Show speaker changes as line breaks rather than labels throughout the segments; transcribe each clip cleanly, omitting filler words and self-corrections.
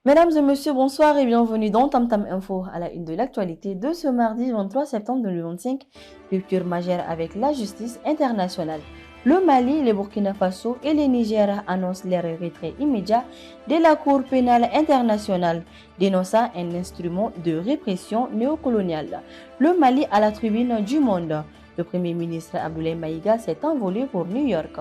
Mesdames et messieurs, bonsoir et bienvenue dans Tam Tam Info à la une de l'actualité de ce mardi 23 septembre 2025. Rupture majeure avec la justice internationale. Le Mali, le Burkina Faso et le Niger annoncent leur retrait immédiat de la Cour pénale internationale, dénonçant un instrument de répression néocoloniale. Le Mali à la tribune du monde. Le Premier ministre Abdoulaye Maïga s'est envolé pour New York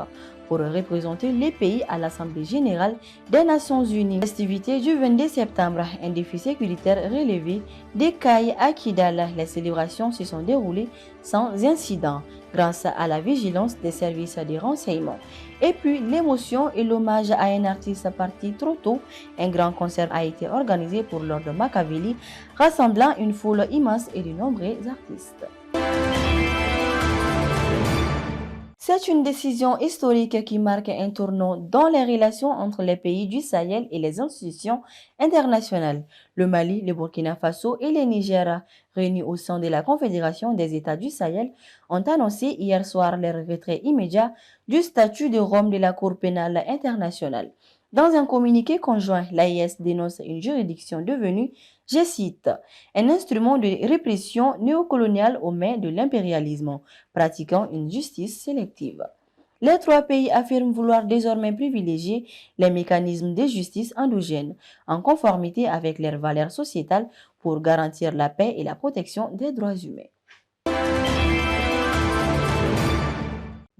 pour représenter les pays à l'Assemblée générale des Nations unies. Festivité du 22 septembre, un défi sécuritaire relevé des CAI à Kidal. Les célébrations se sont déroulées sans incident grâce à la vigilance des services de renseignement. Et puis l'émotion et l'hommage à un artiste parti trop tôt. Un grand concert a été organisé pour Lord Machiavelli, rassemblant une foule immense et de nombreux artistes. C'est une décision historique qui marque un tournant dans les relations entre les pays du Sahel et les institutions internationales. Le Mali, le Burkina Faso et le Niger, réunis au sein de la Confédération des États du Sahel, ont annoncé hier soir leur retrait immédiat du statut de Rome de la Cour pénale internationale. Dans un communiqué conjoint, l'AIS dénonce une juridiction devenue, je cite, un instrument de répression néocoloniale aux mains de l'impérialisme, pratiquant une justice sélective. Les trois pays affirment vouloir désormais privilégier les mécanismes de justice endogènes, en conformité avec leurs valeurs sociétales pour garantir la paix et la protection des droits humains.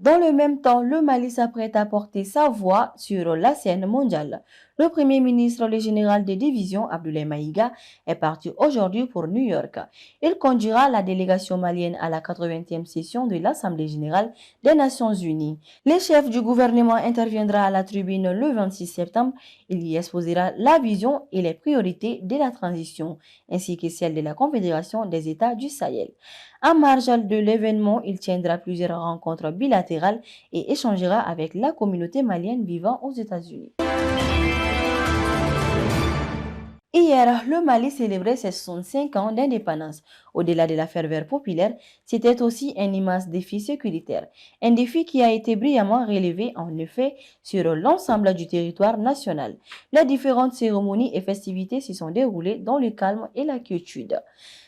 Dans le même temps, le Mali s'apprête à porter sa voix sur la scène mondiale. Le Premier ministre, le général de division Abdoulaye Maïga, est parti aujourd'hui pour New York. Il conduira la délégation malienne à la 80e session de l'Assemblée générale des Nations unies. Le chef du gouvernement interviendra à la tribune le 26 septembre. Il y exposera la vision et les priorités de la transition, ainsi que celle de la Confédération des États du Sahel. En marge de l'événement, il tiendra plusieurs rencontres bilatérales et échangera avec la communauté malienne vivant aux États-Unis. Hier, le Mali célébrait ses 65 ans d'indépendance. Au-delà de la ferveur populaire, c'était aussi un immense défi sécuritaire. Un défi qui a été brillamment relevé en effet sur l'ensemble du territoire national. Les différentes cérémonies et festivités se sont déroulées dans le calme et la quiétude.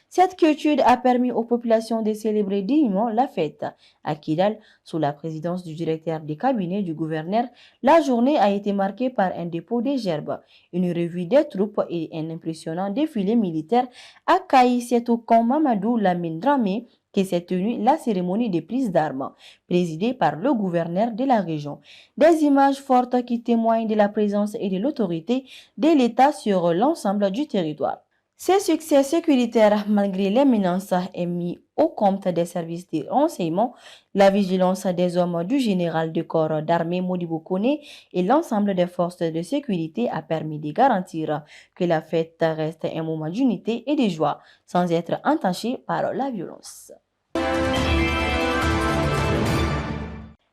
Cette quiétude a permis aux populations de célébrer dignement la fête. À Kidal, sous la présidence du directeur des cabinets du gouverneur, la journée a été marquée par un dépôt de gerbes, une revue des troupes et un impressionnant défilé militaire. À Kaï, c'est au camp Mamadou Lamine Dramé que s'est tenue la cérémonie de prise d'armes, présidée par le gouverneur de la région. Des images fortes qui témoignent de la présence et de l'autorité de l'État sur l'ensemble du territoire. Ce succès sécuritaire, malgré l'éminence, est mis au compte des services de renseignement, la vigilance des hommes du général de corps d'armée Modibo Kone et l'ensemble des forces de sécurité a permis de garantir que la fête reste un moment d'unité et de joie, sans être entachée par la violence.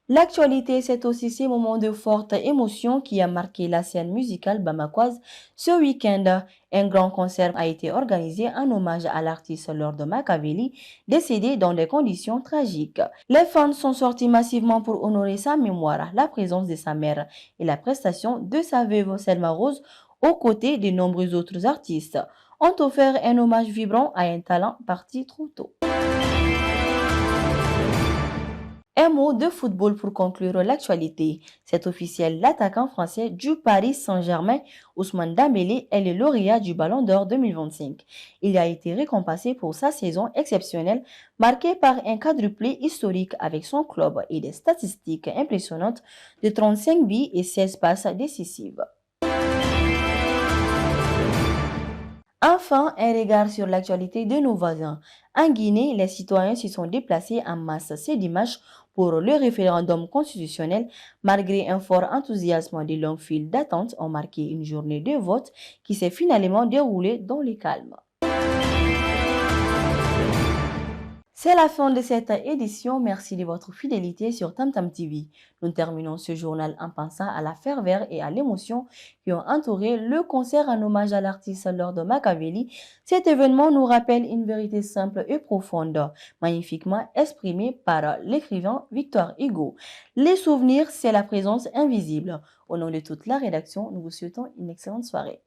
L'actualité, c'est aussi ces moments de forte émotion qui a marqué la scène musicale bamakoise. Ce week-end, un grand concert a été organisé en hommage à l'artiste Lord Machiavelli, décédé dans des conditions tragiques. Les fans sont sortis massivement pour honorer sa mémoire, la présence de sa mère et la prestation de sa veuve Selma Rose, aux côtés de nombreux autres artistes, ont offert un hommage vibrant à un talent parti trop tôt. Un mot de football pour conclure l'actualité. C'est officiel, l'attaquant français du Paris Saint-Germain, Ousmane Dembélé, est le lauréat du Ballon d'Or 2025. Il a été récompensé pour sa saison exceptionnelle, marquée par un quadruplé historique avec son club et des statistiques impressionnantes de 35 buts et 16 passes décisives. Enfin, un regard sur l'actualité de nos voisins. En Guinée, les citoyens se sont déplacés en masse ce dimanche pour le référendum constitutionnel. Malgré un fort enthousiasme, de longues files d'attente ont marqué une journée de vote qui s'est finalement déroulée dans le calme. C'est la fin de cette édition. Merci de votre fidélité sur Tam Tam TV. Nous terminons ce journal en pensant à la ferveur et à l'émotion qui ont entouré le concert en hommage à l'artiste Lord Machiavelli. Cet événement nous rappelle une vérité simple et profonde, magnifiquement exprimée par l'écrivain Victor Hugo. Les souvenirs, c'est la présence invisible. Au nom de toute la rédaction, nous vous souhaitons une excellente soirée.